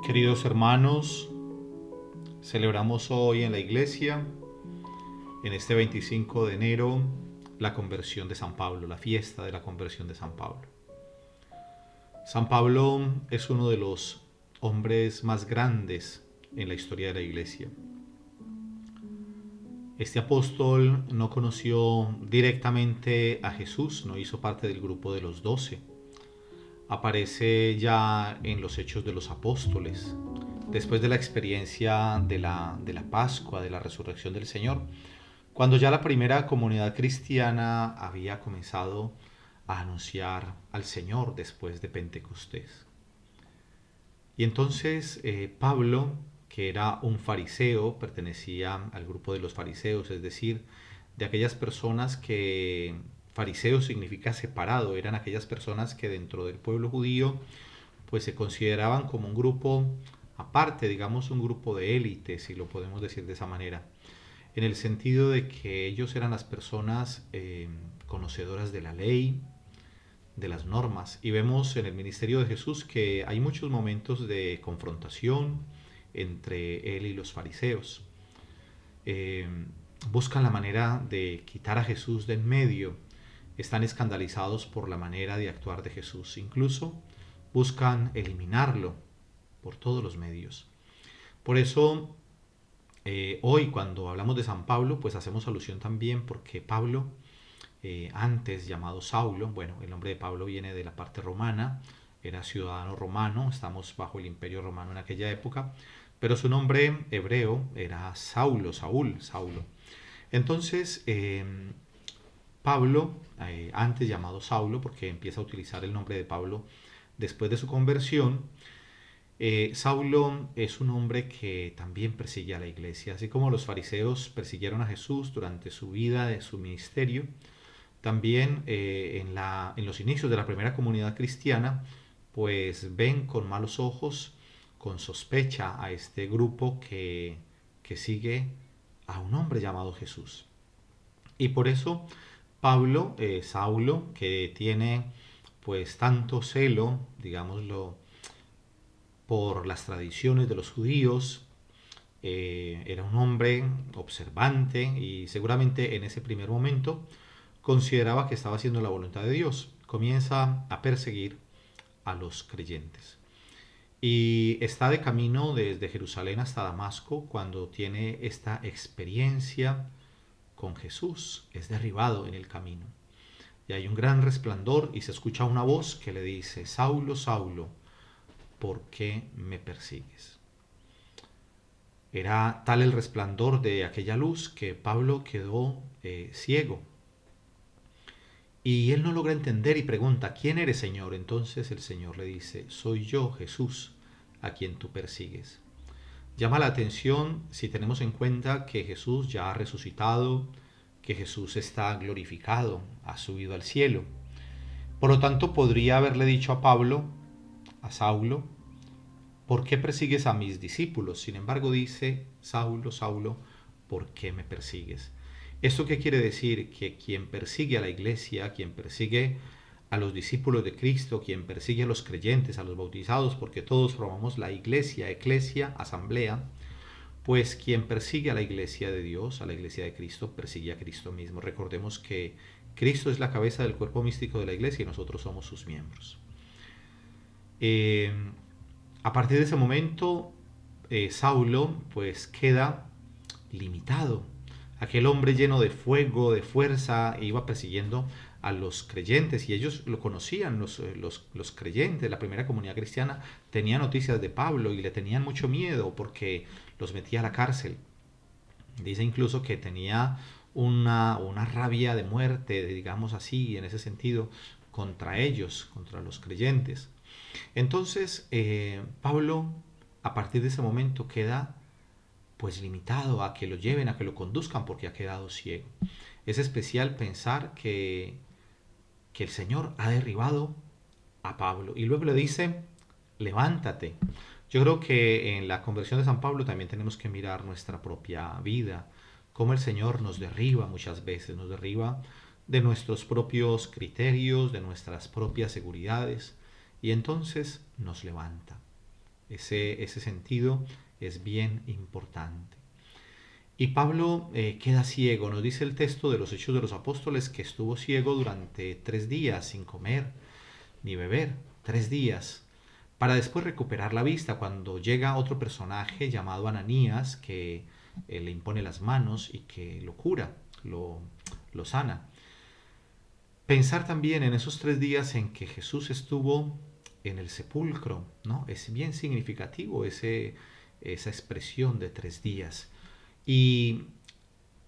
Queridos hermanos, celebramos hoy en la iglesia, en este 25 de enero, la conversión de San Pablo, la fiesta de la conversión de San Pablo. San Pablo es uno de los hombres más grandes en la historia de la iglesia. Este apóstol no conoció directamente a Jesús, no hizo parte del grupo de los 12. Aparece ya en los Hechos de los Apóstoles, después de la experiencia de la Pascua, de la resurrección del Señor, cuando ya la primera comunidad cristiana había comenzado a anunciar al Señor después de Pentecostés. Y entonces Pablo, que era un fariseo, pertenecía al grupo de los fariseos, es decir, de aquellas personas que fariseo significa separado, eran aquellas personas que dentro del pueblo judío pues se consideraban como un grupo aparte, digamos un grupo de élite, si lo podemos decir de esa manera, en el sentido de que ellos eran las personas conocedoras de la ley, de las normas, y vemos en el ministerio de Jesús que hay muchos momentos de confrontación entre él y los fariseos. Eh, Buscan la manera de quitar a Jesús de en medio, están escandalizados por la manera de actuar de Jesús, incluso buscan eliminarlo por todos los medios. Por eso hoy cuando hablamos de San Pablo, pues hacemos alusión también porque Pablo, antes llamado Saulo, bueno, el nombre de Pablo viene de la parte romana, era ciudadano romano, estamos bajo el imperio romano en aquella época, pero su nombre hebreo era Saulo, Saulo. Entonces, Pablo, antes llamado Saulo, porque empieza a utilizar el nombre de Pablo después de su conversión, Saulo es un hombre que también persigue a la iglesia, así como los fariseos persiguieron a Jesús durante su vida, de su ministerio. También en los inicios de la primera comunidad cristiana, pues ven con malos ojos, con sospecha a este grupo que sigue a un hombre llamado Jesús. Y por eso Pablo, Saulo, que tiene pues tanto celo, digámoslo, por las tradiciones de los judíos, era un hombre observante y seguramente en ese primer momento consideraba que estaba haciendo la voluntad de Dios. Comienza a perseguir a los creyentes. Y está de camino desde Jerusalén hasta Damasco cuando tiene esta experiencia con Jesús. Es derribado en el camino. Y hay un gran resplandor y se escucha una voz que le dice: Saulo, Saulo, ¿por qué me persigues? Era tal el resplandor de aquella luz que Pablo quedó ciego. Y él no logra entender y pregunta: ¿quién eres, Señor? Entonces el Señor le dice: soy yo, Jesús, a quien tú persigues. Llama la atención si tenemos en cuenta que Jesús ya ha resucitado, que Jesús está glorificado, ha subido al cielo. Por lo tanto, podría haberle dicho a Pablo, a Saulo: ¿por qué persigues a mis discípulos? Sin embargo dice: Saulo, Saulo, ¿por qué me persigues? ¿Esto qué quiere decir? Que quien persigue a la iglesia, quien persigue a los discípulos de Cristo, quien persigue a los creyentes, a los bautizados, porque todos formamos la iglesia, eclesia, asamblea, pues quien persigue a la iglesia de Dios, a la iglesia de Cristo, persigue a Cristo mismo. Recordemos que Cristo es la cabeza del cuerpo místico de la iglesia y nosotros somos sus miembros. A partir de ese momento, Saulo pues queda limitado. Aquel hombre lleno de fuego, de fuerza, iba persiguiendo a los creyentes y ellos lo conocían, los creyentes, la primera comunidad cristiana tenía noticias de Pablo y le tenían mucho miedo porque los metía a la cárcel. Dice incluso que tenía una rabia de muerte, digamos así, en ese sentido, contra ellos, contra los creyentes. Entonces, Pablo, a partir de ese momento, queda pues limitado a que lo lleven, a que lo conduzcan, porque ha quedado ciego. Es especial pensar que el Señor ha derribado a Pablo y luego le dice: levántate. Yo creo que en la conversión de San Pablo también tenemos que mirar nuestra propia vida, cómo el Señor nos derriba muchas veces, nos derriba de nuestros propios criterios, de nuestras propias seguridades, y entonces nos levanta. Ese sentido es bien importante. Y Pablo queda ciego. Nos dice el texto de los Hechos de los Apóstoles que estuvo ciego durante 3 días sin comer ni beber. 3 días. Para después recuperar la vista cuando llega otro personaje llamado Ananías que le impone las manos y que lo cura, lo sana. Pensar también en esos 3 días en que Jesús estuvo en el sepulcro, ¿no? Es bien significativo esa expresión de 3 días. Y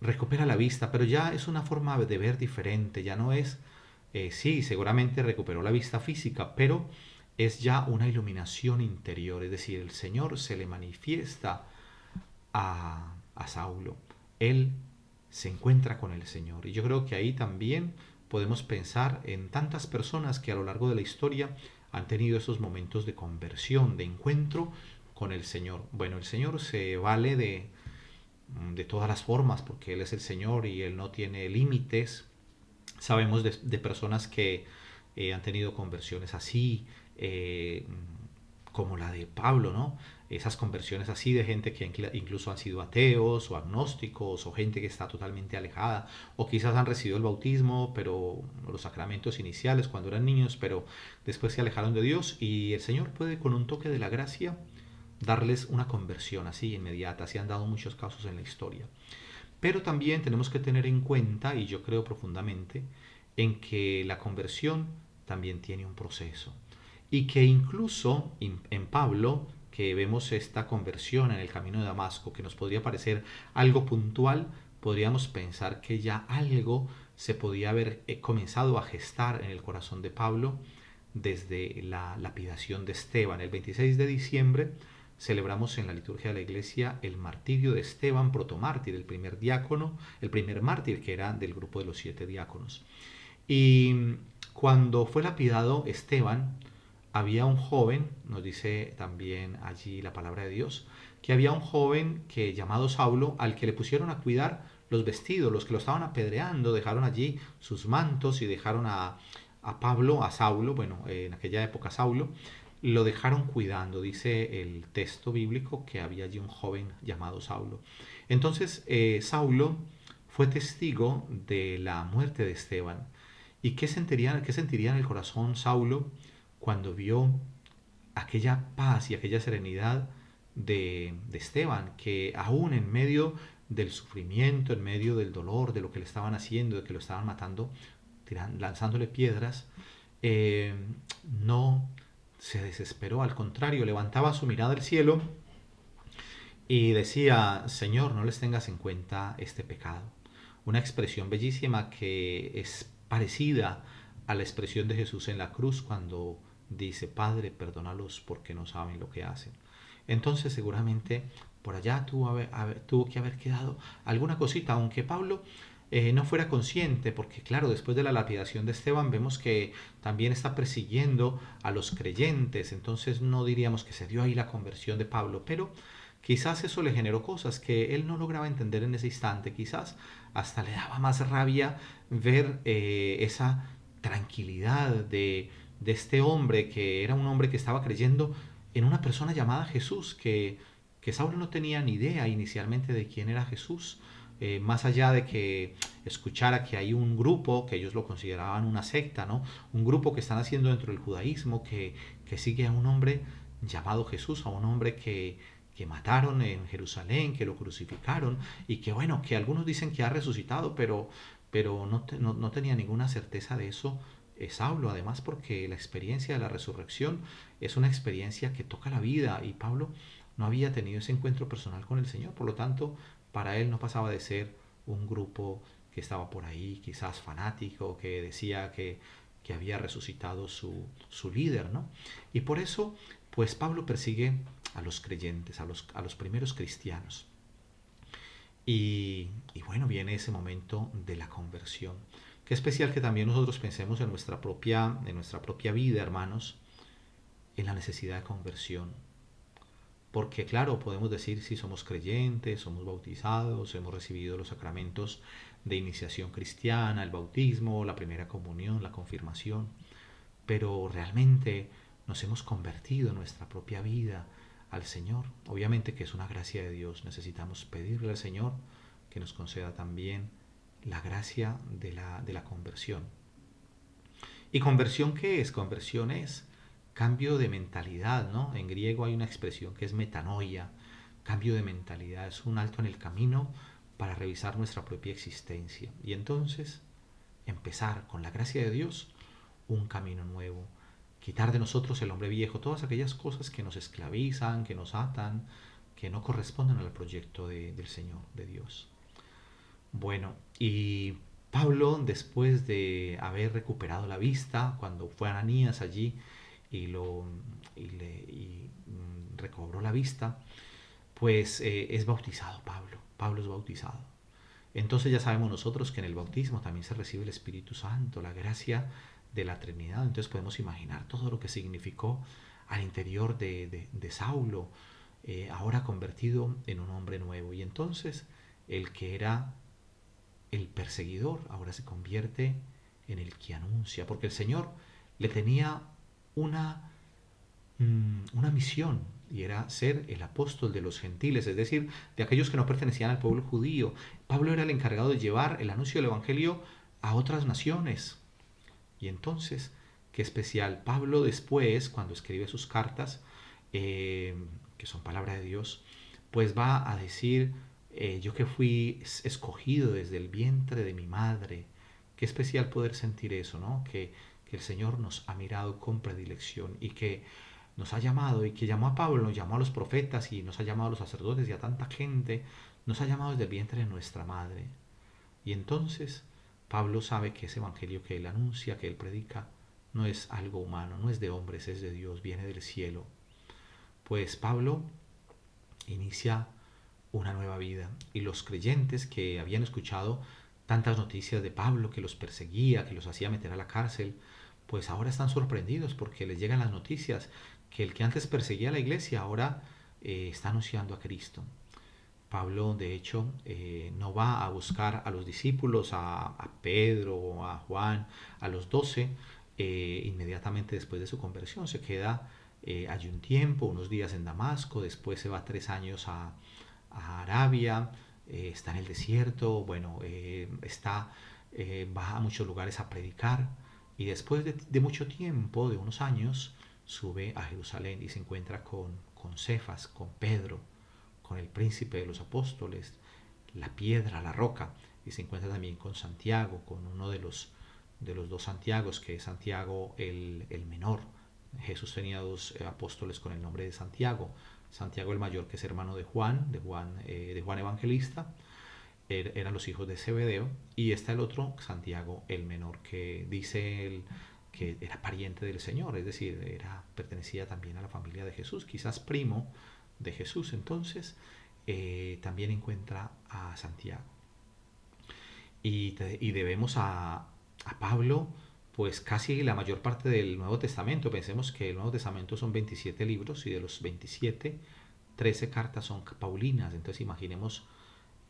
recupera la vista, pero ya es una forma de ver diferente, ya no es, sí, seguramente recuperó la vista física, pero es ya una iluminación interior, es decir, el Señor se le manifiesta a Saulo, él se encuentra con el Señor. Y yo creo que ahí también podemos pensar en tantas personas que a lo largo de la historia han tenido esos momentos de conversión, de encuentro con el Señor. Bueno, el Señor se vale de todas las formas porque Él es el Señor y Él no tiene límites. Sabemos de personas que han tenido conversiones así, como la de Pablo, ¿no? Esas conversiones así de gente que incluso han sido ateos o agnósticos o gente que está totalmente alejada o quizás han recibido el bautismo, pero los sacramentos iniciales cuando eran niños, pero después se alejaron de Dios y el Señor puede con un toque de la gracia darles una conversión así inmediata. Así han dado muchos casos en la historia. Pero también tenemos que tener en cuenta, y yo creo profundamente, en que la conversión también tiene un proceso. Y que incluso en Pablo, que vemos esta conversión en el camino de Damasco, que nos podría parecer algo puntual, podríamos pensar que ya algo se podía haber comenzado a gestar en el corazón de Pablo desde la lapidación de Esteban. El 26 de diciembre celebramos en la liturgia de la iglesia el martirio de Esteban, protomártir, el primer diácono, el primer mártir que era del grupo de los 7 diáconos. Y cuando fue lapidado Esteban, había un joven, nos dice también allí la palabra de Dios, que había un joven que llamado Saulo, al que le pusieron a cuidar los vestidos, los que lo estaban apedreando, dejaron allí sus mantos y dejaron a Pablo, a Saulo, bueno, en aquella época Saulo, lo dejaron cuidando, dice el texto bíblico que había allí un joven llamado Saulo. Entonces Saulo fue testigo de la muerte de Esteban. ¿Y qué sentiría en el corazón Saulo cuando vio aquella paz y aquella serenidad de Esteban, que aún en medio del sufrimiento, en medio del dolor, de lo que le estaban haciendo, de que lo estaban matando, lanzándole piedras, eh, no se desesperó, al contrario, levantaba su mirada al cielo y decía, Señor, no les tengas en cuenta este pecado. Una expresión bellísima que es parecida a la expresión de Jesús en la cruz cuando dice, Padre, perdónalos porque no saben lo que hacen. Entonces seguramente por allá tuvo que haber quedado alguna cosita, aunque Pablo no fuera consciente, porque claro, después de la lapidación de Esteban vemos que también está persiguiendo a los creyentes, entonces no diríamos que se dio ahí la conversión de Pablo, pero quizás eso le generó cosas que él no lograba entender en ese instante, quizás hasta le daba más rabia ver esa tranquilidad de este hombre, que era un hombre que estaba creyendo en una persona llamada Jesús, que Saulo no tenía ni idea inicialmente de quién era Jesús, más allá de que escuchara que hay un grupo, que ellos lo consideraban una secta, ¿no? Un grupo que están haciendo dentro del judaísmo, que sigue a un hombre llamado Jesús, a un hombre que mataron en Jerusalén, que lo crucificaron y que bueno, que algunos dicen que ha resucitado, pero no tenía ninguna certeza de eso Saulo, además porque la experiencia de la resurrección es una experiencia que toca la vida y Pablo no había tenido ese encuentro personal con el Señor, por lo tanto para él no pasaba de ser un grupo que estaba por ahí, quizás fanático, que decía que había resucitado su líder, ¿no? Y por eso, pues Pablo persigue a los creyentes, a los primeros cristianos. Y bueno, viene ese momento de la conversión. Qué especial que también nosotros pensemos en nuestra propia vida, hermanos, en la necesidad de conversión. Porque claro, podemos decir si somos creyentes, somos bautizados, hemos recibido los sacramentos de iniciación cristiana, el bautismo, la primera comunión, la confirmación, pero realmente nos hemos convertido en nuestra propia vida, al Señor. Obviamente que es una gracia de Dios. Necesitamos pedirle al Señor que nos conceda también la gracia de la conversión. ¿Y conversión qué es? Conversión es cambio de mentalidad, ¿no? En griego hay una expresión que es metanoia. Cambio de mentalidad es un alto en el camino para revisar nuestra propia existencia. Y entonces empezar con la gracia de Dios un camino nuevo. Quitar de nosotros el hombre viejo, todas aquellas cosas que nos esclavizan, que nos atan, que no corresponden al proyecto del Señor, de Dios. Bueno, y Pablo, después de haber recuperado la vista, cuando fue a Ananías allí y recobró la vista, pues es bautizado Pablo. Pablo es bautizado. Entonces ya sabemos nosotros que en el bautismo también se recibe el Espíritu Santo, la gracia de la Trinidad. Entonces podemos imaginar todo lo que significó al interior de Saulo, ahora convertido en un hombre nuevo. Y entonces el que era el perseguidor ahora se convierte en el que anuncia, porque el Señor le tenía una, una misión, y era ser el apóstol de los gentiles, es decir, de aquellos que no pertenecían al pueblo judío. Pablo era el encargado de llevar el anuncio del Evangelio a otras naciones. Y entonces, qué especial, Pablo después, cuando escribe sus cartas, que son palabra de Dios, pues va a decir, yo que fui escogido desde el vientre de mi madre. Qué especial poder sentir eso, ¿no? Que el Señor nos ha mirado con predilección y que nos ha llamado, y que llamó a Pablo, nos llamó a los profetas y nos ha llamado a los sacerdotes y a tanta gente, nos ha llamado desde el vientre de nuestra madre. Y entonces Pablo sabe que ese evangelio que él anuncia, que él predica, no es algo humano, no es de hombres, es de Dios, viene del cielo. Pues Pablo inicia una nueva vida, y los creyentes que habían escuchado tantas noticias de Pablo, que los perseguía, que los hacía meter a la cárcel, pues ahora están sorprendidos porque les llegan las noticias que el que antes perseguía a la iglesia ahora está anunciando a Cristo. Pablo, de hecho, no va a buscar a los discípulos, a Pedro, a Juan, a los 12, inmediatamente después de su conversión. Se queda allí un tiempo, unos días en Damasco, después se va 3 años a Arabia, está en el desierto, bueno, va a muchos lugares a predicar, y después de mucho tiempo, de unos años, sube a Jerusalén y se encuentra con Cefas, con Pedro, con el príncipe de los apóstoles, la piedra, la roca, y se encuentra también con Santiago, con uno de los dos Santiagos, que es Santiago el menor. Jesús tenía dos apóstoles con el nombre de Santiago. Santiago el mayor, que es hermano de Juan Evangelista, eran los hijos de Zebedeo, y está el otro, Santiago el menor, que dice él que era pariente del Señor, es decir, pertenecía también a la familia de Jesús, quizás primo de Jesús. Entonces también encuentra a Santiago. Y debemos a Pablo pues casi la mayor parte del Nuevo Testamento. Pensemos que el Nuevo Testamento son 27 libros, y de los 27, 13 cartas son paulinas. Entonces imaginemos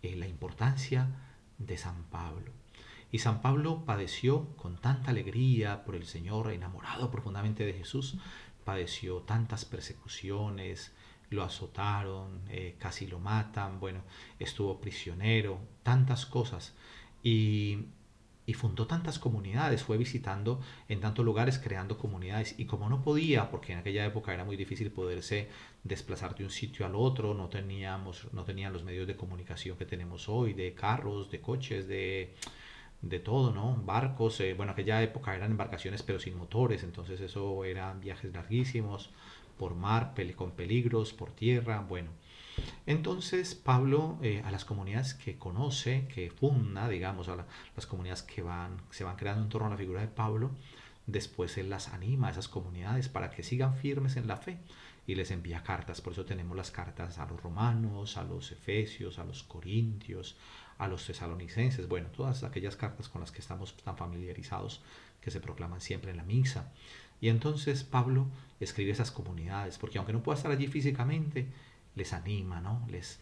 la importancia de San Pablo. Y San Pablo padeció con tanta alegría por el Señor, enamorado profundamente de Jesús, padeció tantas persecuciones, lo azotaron, casi lo matan, bueno, estuvo prisionero, tantas cosas. Y, y fundó tantas comunidades, fue visitando en tantos lugares, creando comunidades. Y como no podía, porque en aquella época era muy difícil poderse desplazar de un sitio al otro, no tenían los medios de comunicación que tenemos hoy, de carros, de coches, de todo, ¿no? Barcos, bueno, aquella época eran embarcaciones pero sin motores, entonces eso eran viajes larguísimos, por mar, con peligros, por tierra, bueno. Entonces Pablo, a las comunidades que conoce, que funda, digamos, las comunidades que se van creando en torno a la figura de Pablo, después él las anima a esas comunidades para que sigan firmes en la fe, y les envía cartas. Por eso tenemos las cartas a los romanos, a los efesios, a los corintios, a los tesalonicenses, bueno, todas aquellas cartas con las que estamos tan familiarizados, que se proclaman siempre en la misa. Y entonces Pablo escribe esas comunidades, porque aunque no pueda estar allí físicamente, les anima, ¿no? Les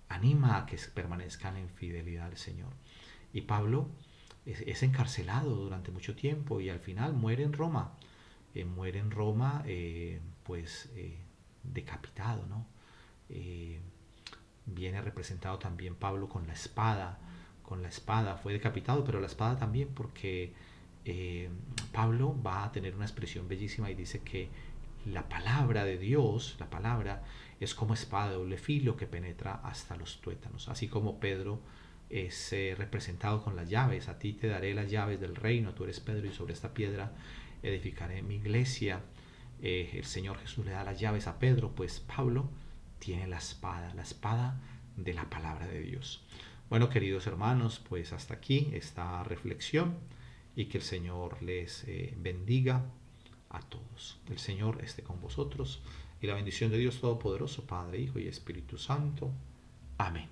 anima a que permanezcan en fidelidad al Señor. Y Pablo es encarcelado durante mucho tiempo, y al final muere en Roma. Muere en Roma, pues decapitado, ¿no? Viene representado también Pablo con la espada. Con la espada fue decapitado, pero la espada también, porque Pablo va a tener una expresión bellísima y dice que la palabra de Dios, la palabra, es como espada de doble filo que penetra hasta los tuétanos. Así como Pedro es representado con las llaves. A ti te daré las llaves del reino, tú eres Pedro y sobre esta piedra edificaré mi iglesia. El Señor Jesús le da las llaves a Pedro, pues Pablo tiene la espada de la palabra de Dios. Bueno, queridos hermanos, pues hasta aquí esta reflexión y que el Señor les bendiga a todos. El Señor esté con vosotros y la bendición de Dios Todopoderoso, Padre, Hijo y Espíritu Santo. Amén.